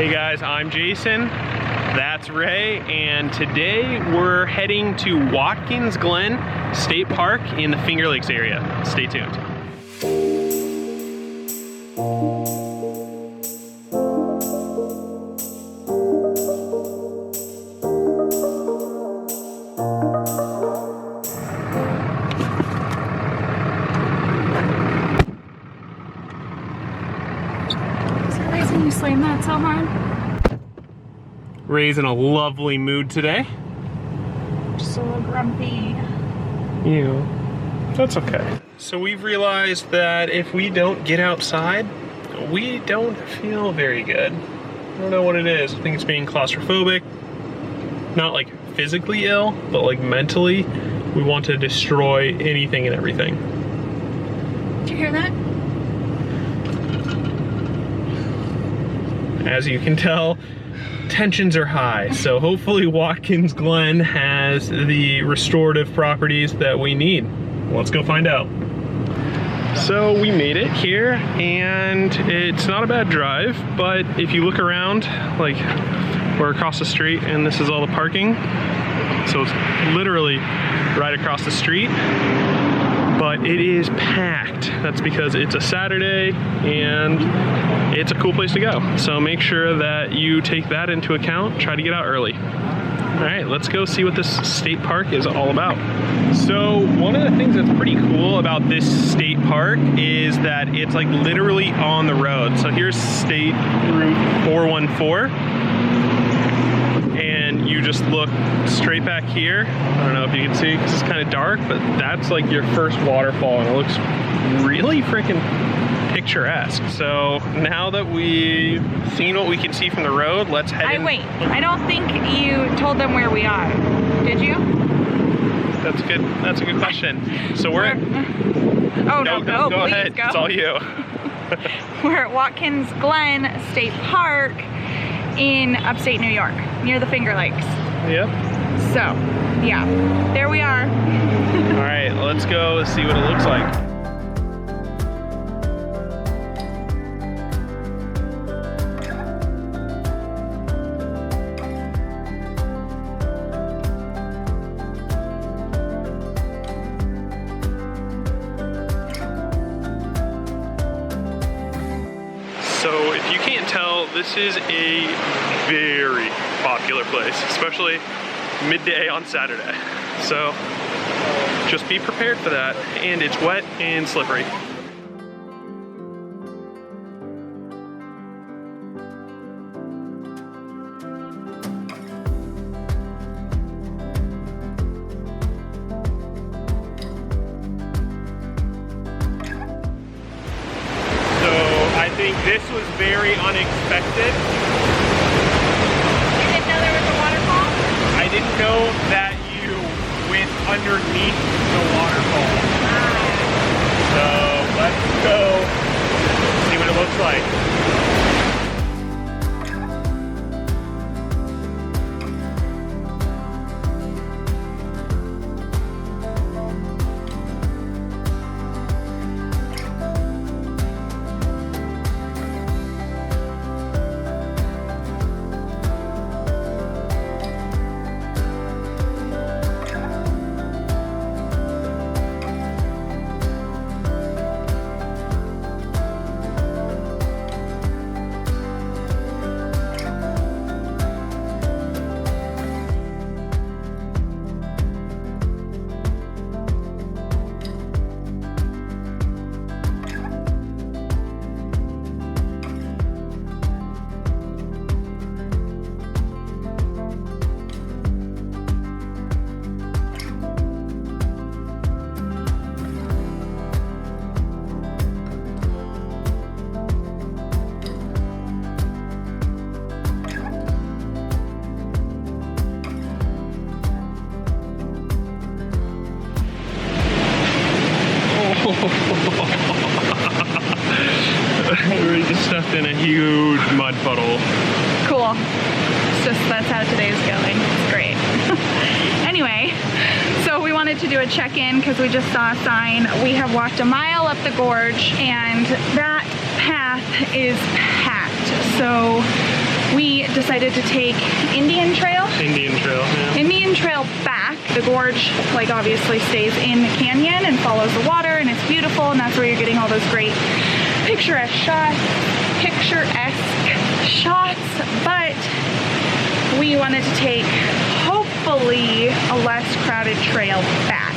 Hey guys, I'm Jason, that's Rae, and today we're heading to Watkins Glen State Park in the Finger Lakes area. Stay tuned. You slam that so hard? Rae's in a lovely mood today. Just a little grumpy. Ew. That's okay. So we've realized that if we don't get outside, we don't feel very good. I don't know what it is. I think it's being claustrophobic. Not like physically ill, but like mentally. We want to destroy anything and everything. Did you hear that? As you can tell, tensions are high. So hopefully Watkins Glen has the restorative properties that we need. Let's go find out. So we made it here and it's not a bad drive, but if you look around, like we're across the street and this is all the parking. So it's literally right across the street. But it is packed. That's because it's a Saturday and it's a cool place to go. So make sure that you take that into account. Try to get out early. All right, let's go see what this state park is all about. So one of the things that's pretty cool about this state park is that it's like literally on the road. So here's State Route 414. And you just look straight back here. I don't know if you can see because it's kind of dark, but that's like your first waterfall and it looks really freaking picturesque. So now that we've seen what we can see from the road, let's head in. Wait, I don't think you told them where we are. Did you? That's good. That's a good question. So we're at... Oh, no, go ahead. Go. It's all you. We're at Watkins Glen State Park in upstate New York, near the Finger Lakes. Yep. So, yeah, there we are. All right, let's go see what it looks like. So if you can't tell, this is a very popular place, especially midday on Saturday. So just be prepared for that. And it's wet and slippery. I think this was very unexpected. You didn't know there was a waterfall? I didn't know that you went underneath the waterfall. So let's go see what it looks like. We just stepped in a huge mud puddle. Cool. It's just, that's how today's going. It's great. Anyway, so we wanted to do a check-in because we just saw a sign. We have walked a mile up the gorge and that path is packed. So we decided to take Indian Trail. Indian Trail, yeah. Indian Trail back. The gorge, like, obviously stays in the canyon and follows the water, and it's beautiful, and that's where you're getting all those great picturesque shots. But we wanted to take, hopefully, a less crowded trail back.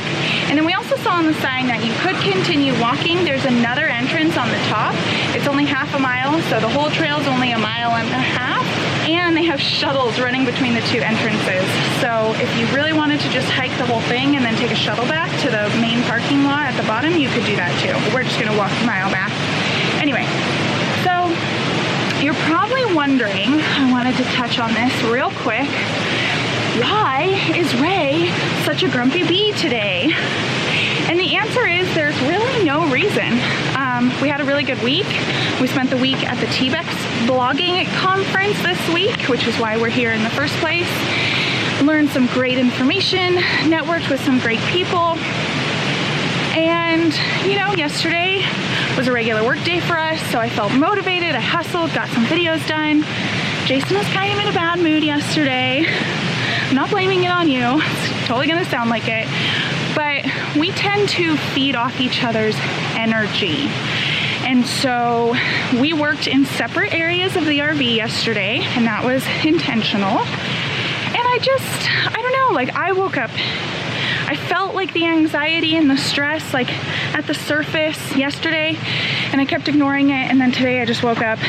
And then we also saw on the sign that you could continue walking. There's another entrance on the top. It's only half a mile, so the whole trail is only 1.5 miles. And they have shuttles running between the two entrances. So if you really wanted to just hike the whole thing and then take a shuttle back to the main parking lot at the bottom, you could do that too. We're just gonna walk the mile back. Anyway, so you're probably wondering, I wanted to touch on this real quick, why is Rae such a grumpy bee today? And the answer is there's really no reason. We had a really good week. We spent the week at the TBEX blogging conference this week, which is why we're here in the first place. Learned some great information, networked with some great people. And, you know, yesterday was a regular work day for us, so I felt motivated, I hustled, got some videos done. Jason was kind of in a bad mood yesterday. I'm not blaming it on you, it's totally gonna sound like it, but we tend to feed off each other's energy. And so we worked in separate areas of the RV yesterday, and that was intentional. And I don't know, like, I woke up, I felt like the anxiety and the stress, like, at the surface yesterday, and I kept ignoring it, and then today I just woke up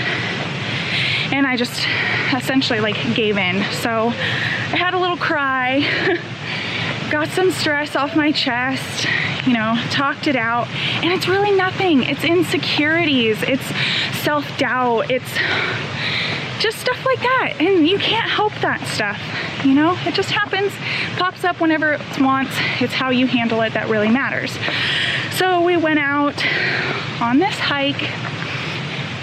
and I just essentially, like, gave in. So I had a little cry, got some stress off my chest, you know, talked it out, and it's really nothing. It's insecurities, it's self-doubt, it's just stuff like that, and you can't help that stuff, you know? It just happens, pops up whenever it wants. It's how you handle it that really matters. So we went out on this hike,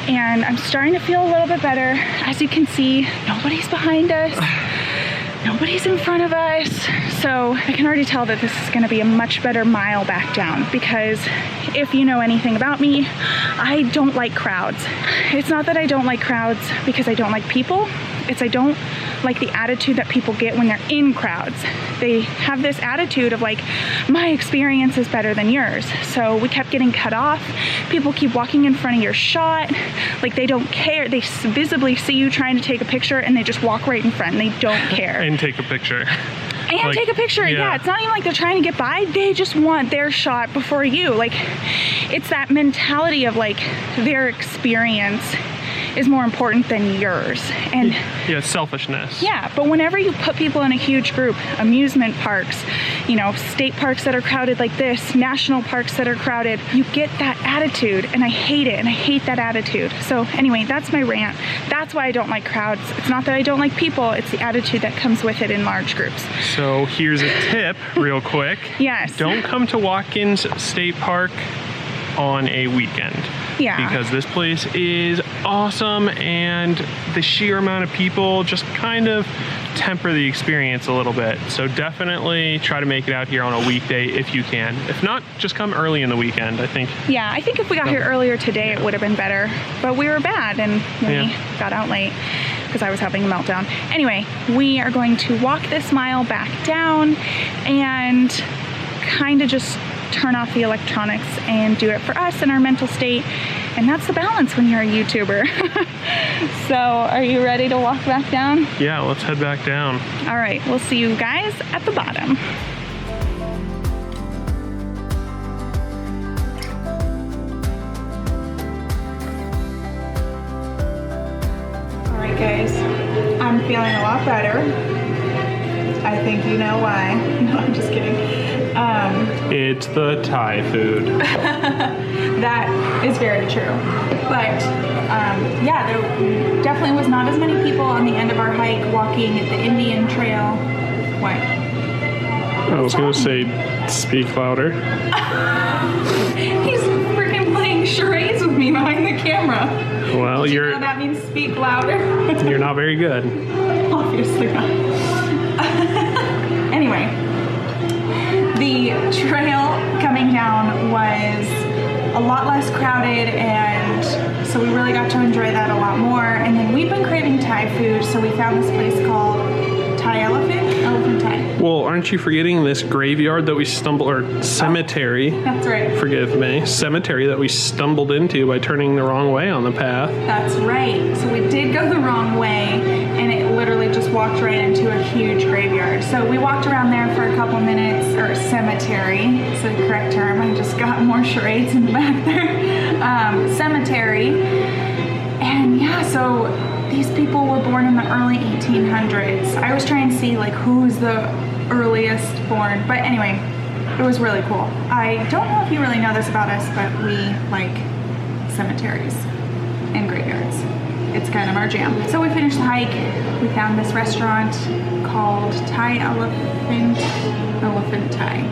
and I'm starting to feel a little bit better. As you can see, nobody's behind us. Nobody's in front of us, so I can already tell that this is gonna be a much better mile back down, because if you know anything about me, I don't like crowds. It's not that I don't like crowds because I don't like people, it's I don't like the attitude that people get when they're in crowds. They have this attitude of like, my experience is better than yours. So we kept getting cut off. People keep walking in front of your shot. Like, they don't care. They visibly see you trying to take a picture and they just walk right in front. They don't care. And take a picture. And like, take a picture, yeah. It's not even like they're trying to get by. They just want their shot before you. Like, it's that mentality of like, their experience is more important than yours. And yeah, selfishness. Yeah, but whenever you put people in a huge group, amusement parks, you know, state parks that are crowded like this, national parks that are crowded, you get that attitude, and I hate it, and I hate that attitude. So anyway, that's my rant. That's why I don't like crowds. It's not that I don't like people, it's the attitude that comes with it in large groups. So here's a tip real quick. Yes. Don't come to Watkins State Park on a weekend. Yeah. Because this place is awesome, and the sheer amount of people just kind of temper the experience a little bit. So definitely try to make it out here on a weekday if you can. If not, just come early in the weekend, I think. Yeah, I think if we got here earlier today, it would have been better. But we were bad, and we got out late because I was having a meltdown. Anyway, we are going to walk this mile back down and kind of just turn off the electronics and do it for us and our mental state. And that's the balance when you're a YouTuber. So are you ready to walk back down? Yeah, let's head back down. All right, we'll see you guys at the bottom. All right, guys, I'm feeling a lot better. I think you know why. No, I'm just kidding. It's the Thai food. That is very true. But yeah, there definitely was not as many people on the end of our hike walking the Indian Trail. What? I was going to say, speak louder. He's freaking playing charades with me behind the camera. Well, Did you know that means speak louder? You're not very good. Obviously not. Anyway, the trail coming down was a lot less crowded, and so we really got to enjoy that a lot more. And then we've been craving Thai Thai food, so we found this place called Elephant Thai. Well, aren't you forgetting this graveyard that we stumbled, or cemetery? Oh, that's right. Forgive me. Cemetery that we stumbled into by turning the wrong way on the path. That's right. So we did go the wrong way, and it literally just walked right into a huge graveyard. So we walked around there for a couple minutes, or cemetery, is the correct term. I just got more charades in the back there. Cemetery. And yeah, so these people were born in the early 1800s. I was trying to see like who's the earliest born, but anyway, it was really cool. I don't know if you really know this about us, but we like cemeteries and graveyards. It's kind of our jam. So we finished the hike. We found this restaurant called Elephant Thai.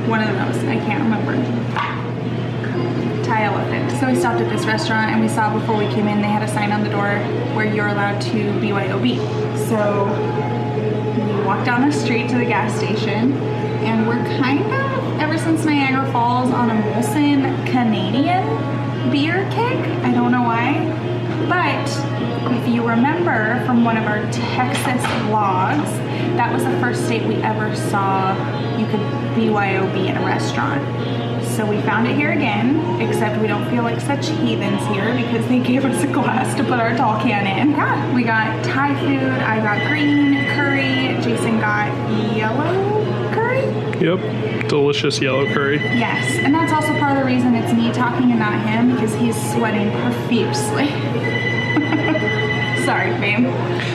One of those, I can't remember. Thai Elephant. So we stopped at this restaurant and we saw before we came in they had a sign on the door where you're allowed to BYOB. So we walked down the street to the gas station and we're kind of, ever since Niagara Falls, on a Molson Canadian beer kick. I don't know why. But if you remember from one of our Texas vlogs, that was the first state we ever saw you could BYOB in a restaurant. So we found it here again, except we don't feel like such heathens here because they gave us a glass to put our tall can in. Yeah, we got Thai food, I got green curry, Jason got yellow curry? Yep, delicious yellow curry. Yes, and that's also part of the reason it's me talking and not him, because he's sweating profusely. Sorry, babe.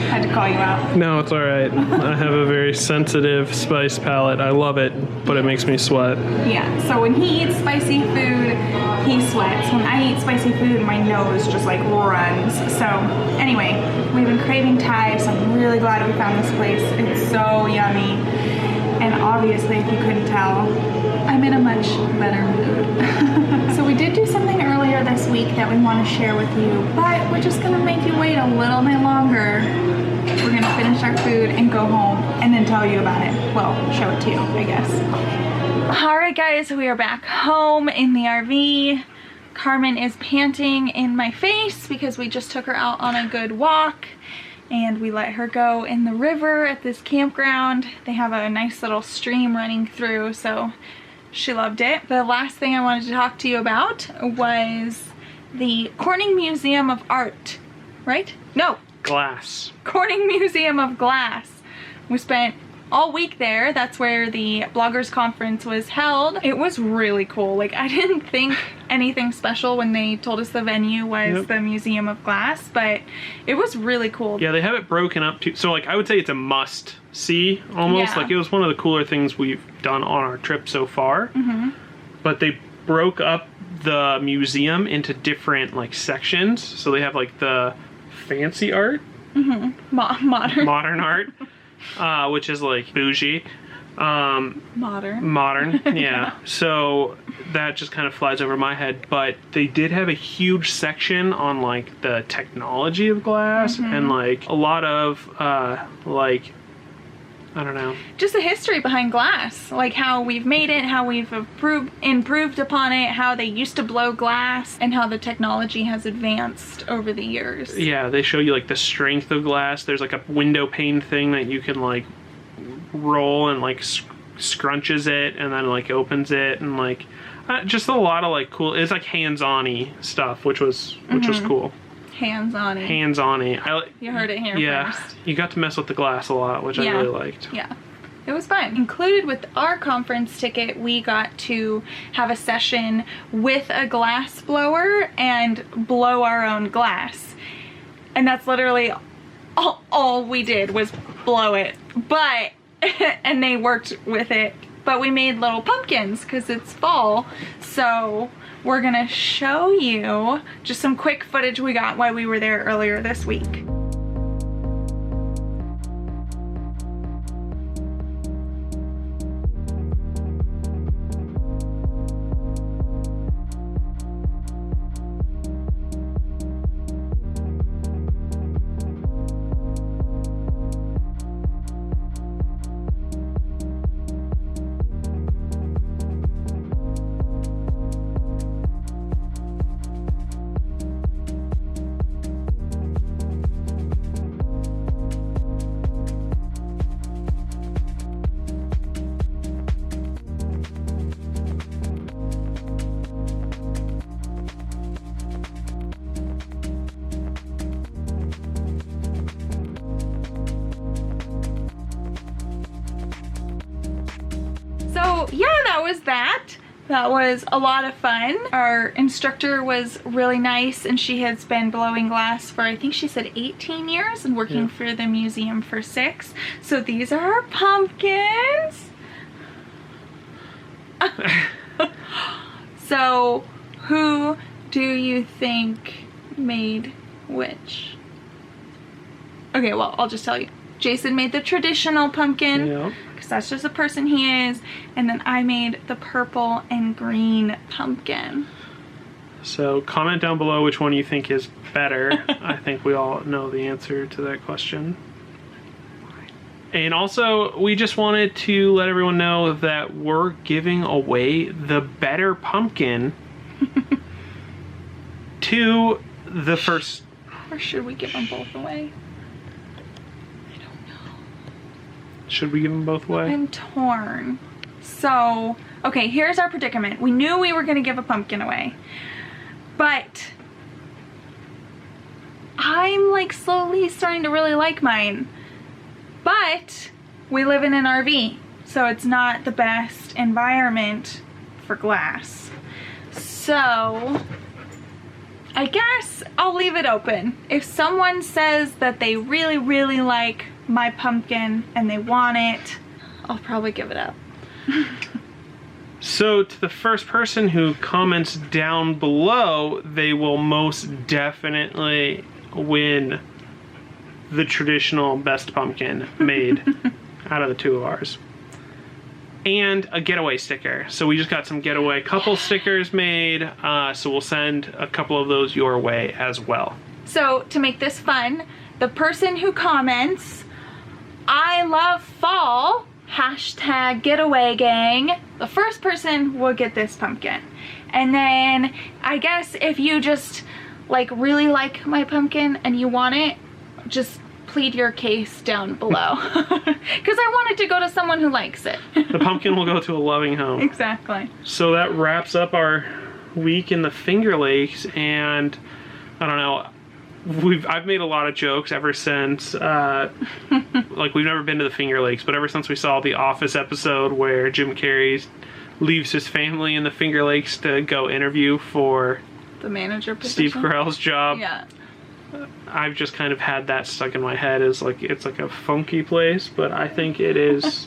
Had to call you out. No, it's all right. I have a very sensitive spice palate. I love it, but it makes me sweat. Yeah, so when he eats spicy food, he sweats. When I eat spicy food, my nose just like runs. So anyway, we've been craving Thai, so I'm really glad we found this place. It's so yummy. And obviously, if you couldn't tell, I'm in a much better mood. So we did do something earlier this week that we want to share with you, but we're just gonna make you wait a little bit longer. We're gonna finish our food and go home and then tell you about it. Well, show it to you, I guess. All right, guys, we are back home in the RV. Carmen is panting in my face because we just took her out on a good walk. And we let her go in the river at this campground. They have a nice little stream running through, so she loved it. The last thing I wanted to talk to you about was the Corning Museum of Art, right? No. Glass. Corning Museum of Glass. We spent all week there. That's where the bloggers conference was held. It was really cool. Like, I didn't think anything special when they told us the venue was the Museum of Glass, but it was really cool. Yeah, they have it broken up too. So like, I would say it's a must see almost. Yeah. Like, it was one of the cooler things we've done on our trip so far. Mm-hmm. But they broke up the museum into different like sections. So they have like the fancy art. Mm-hmm. Modern art. Which is like bougie. Modern, yeah. So that just kind of flies over my head, but they did have a huge section on like the technology of glass and like a lot of like, I don't know, just the history behind glass, like how we've made it, how we've improved upon it, how they used to blow glass, and how the technology has advanced over the years. Yeah, they show you like the strength of glass. There's like a window pane thing that you can like roll and like scrunches it and then like opens it, and like just a lot of like cool, it's like hands-on-y stuff, which was cool. Hands-on-y. Hands-on-y. You heard it here first. You got to mess with the glass a lot, which I really liked. Yeah. It was fun. Included with our conference ticket, we got to have a session with a glass blower and blow our own glass. And that's literally all we did was blow it. But, and they worked with it. But we made little pumpkins because it's fall. So we're gonna show you just some quick footage we got while we were there earlier this week. So yeah, that was that. That was a lot of fun. Our instructor was really nice, and she has been blowing glass for, I think she said 18 years and working for the museum for 6. So these are our pumpkins. So who do you think made which? Okay, well, I'll just tell you. Jason made the traditional pumpkin. Yeah. That's just the person he is, and then I made the purple and green pumpkin. So comment down below which one you think is better. I think we all know the answer to that question. And also, we just wanted to let everyone know that we're giving away the better pumpkin to the first. Or should we give them both away? Should we give them both away? I'm torn. So, okay, here's our predicament. We knew we were going to give a pumpkin away, but I'm like slowly starting to really like mine. But we live in an RV, so it's not the best environment for glass. So I guess I'll leave it open. If someone says that they really, really like my pumpkin and they want it, I'll probably give it up. So to the first person who comments down below, they will most definitely win the traditional best pumpkin made out of the two of ours. And a getaway sticker. So we just got some Getaway Couple stickers made, so we'll send a couple of those your way as well. So to make this fun, the person who comments, "I love fall," hashtag getaway gang, the first person will get this pumpkin. And then I guess if you just like really like my pumpkin and you want it, just plead your case down below. Because I want it to go to someone who likes it. The pumpkin will go to a loving home. Exactly. So that wraps up our week in the Finger Lakes, and I don't know, I've made a lot of jokes ever since, like we've never been to the Finger Lakes, but ever since we saw the Office episode where Jim Carrey leaves his family in the Finger Lakes to go interview for the manager position. Steve Carell's job. Yeah. I've just kind of had that stuck in my head as like, it's like a funky place, but I think it is.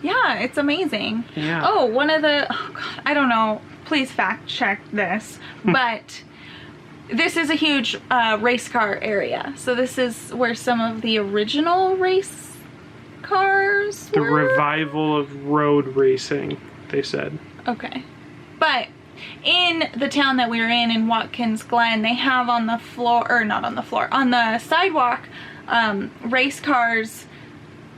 Yeah, it's amazing. Yeah. Oh, one of the, oh God, I don't know, please fact check this, but this is a huge race car area. So this is where some of the original race cars The were. revival of road racing, they said. Okay. But in the town that we were in Watkins Glen, they have on the floor, or not on the floor, on the sidewalk, race cars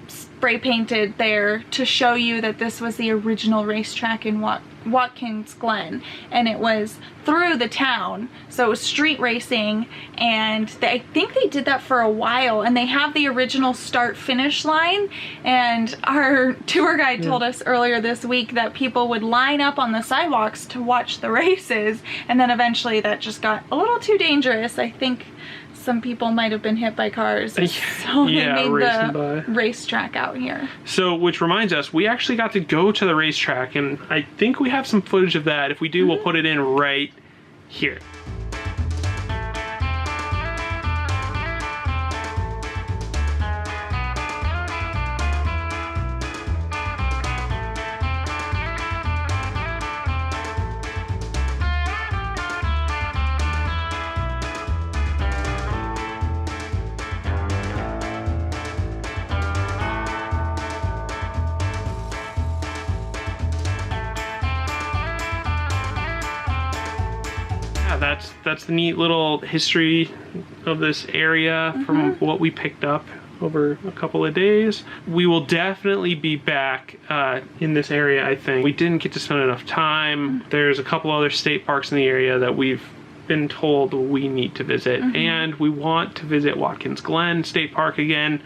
spray painted there to show you that this was the original racetrack in Watkins Glen, and it was through the town, so it was street racing, and I think they did that for a while, and they have the original start-finish line, and our tour guide told us earlier this week that people would line up on the sidewalks to watch the races, and then eventually that just got a little too dangerous. I think some people might have been hit by cars, so they made the racetrack out here. So, which reminds us, we actually got to go to the racetrack, and I think we have some footage of that. If we do, we'll put it in right here. That's the neat little history of this area from what we picked up over a couple of days. We will definitely be back in this area, I think. We didn't get to spend enough time. There's a couple other state parks in the area that we've been told we need to visit. And we want to visit Watkins Glen State Park again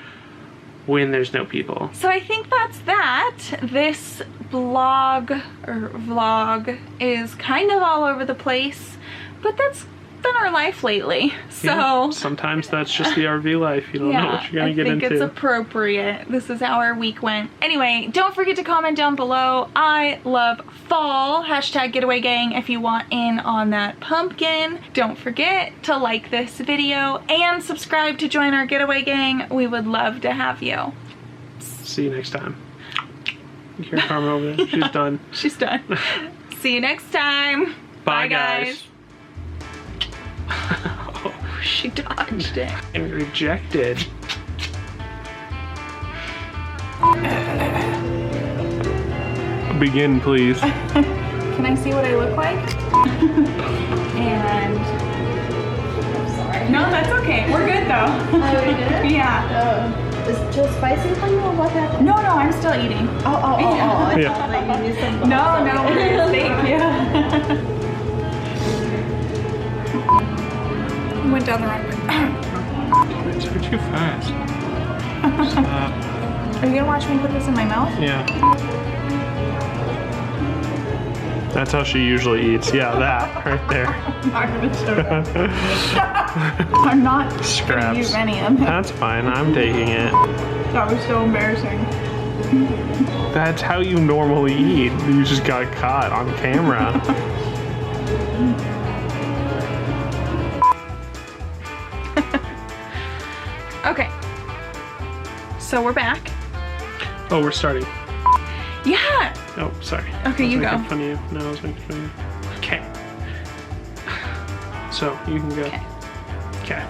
when there's no people. So I think that's that. This blog or vlog is kind of all over the place, but that's been our life lately. So yeah, sometimes that's just the RV life. You don't know what you're gonna get into. I think it's appropriate. This is how our week went. Anyway, don't forget to comment down below. I love fall. Hashtag Getaway Gang if you want in on that pumpkin. Don't forget to like this video and subscribe to join our Getaway Gang. We would love to have you. See you next time. You hear Carmen over there? She's done. She's done. See you next time. Bye, guys. Oh, she dodged it. And rejected. Begin, please. Can I see what I look like? And I'm sorry. No, that's okay. We're good though. Oh, we good? Yeah. Is it too spicy for you or what happened? No, I'm still eating. Oh. I Yeah. thought that you need some. No, we're good. Thank you. Went down the wrong way. It's too fast. Stop. Are you gonna watch me put this in my mouth? Yeah. That's how she usually eats. Yeah, that right there. I'm not gonna show that. I'm not gonna Scraps. use any of it. That's fine. I'm taking it. That was so embarrassing. That's how you normally eat. You just got caught on camera. Okay. So we're back. Oh, we're starting. Yeah. Oh, sorry. Okay, you go. I was making fun of you. No, I was making fun of you. Okay. So, you can go. Okay. Okay.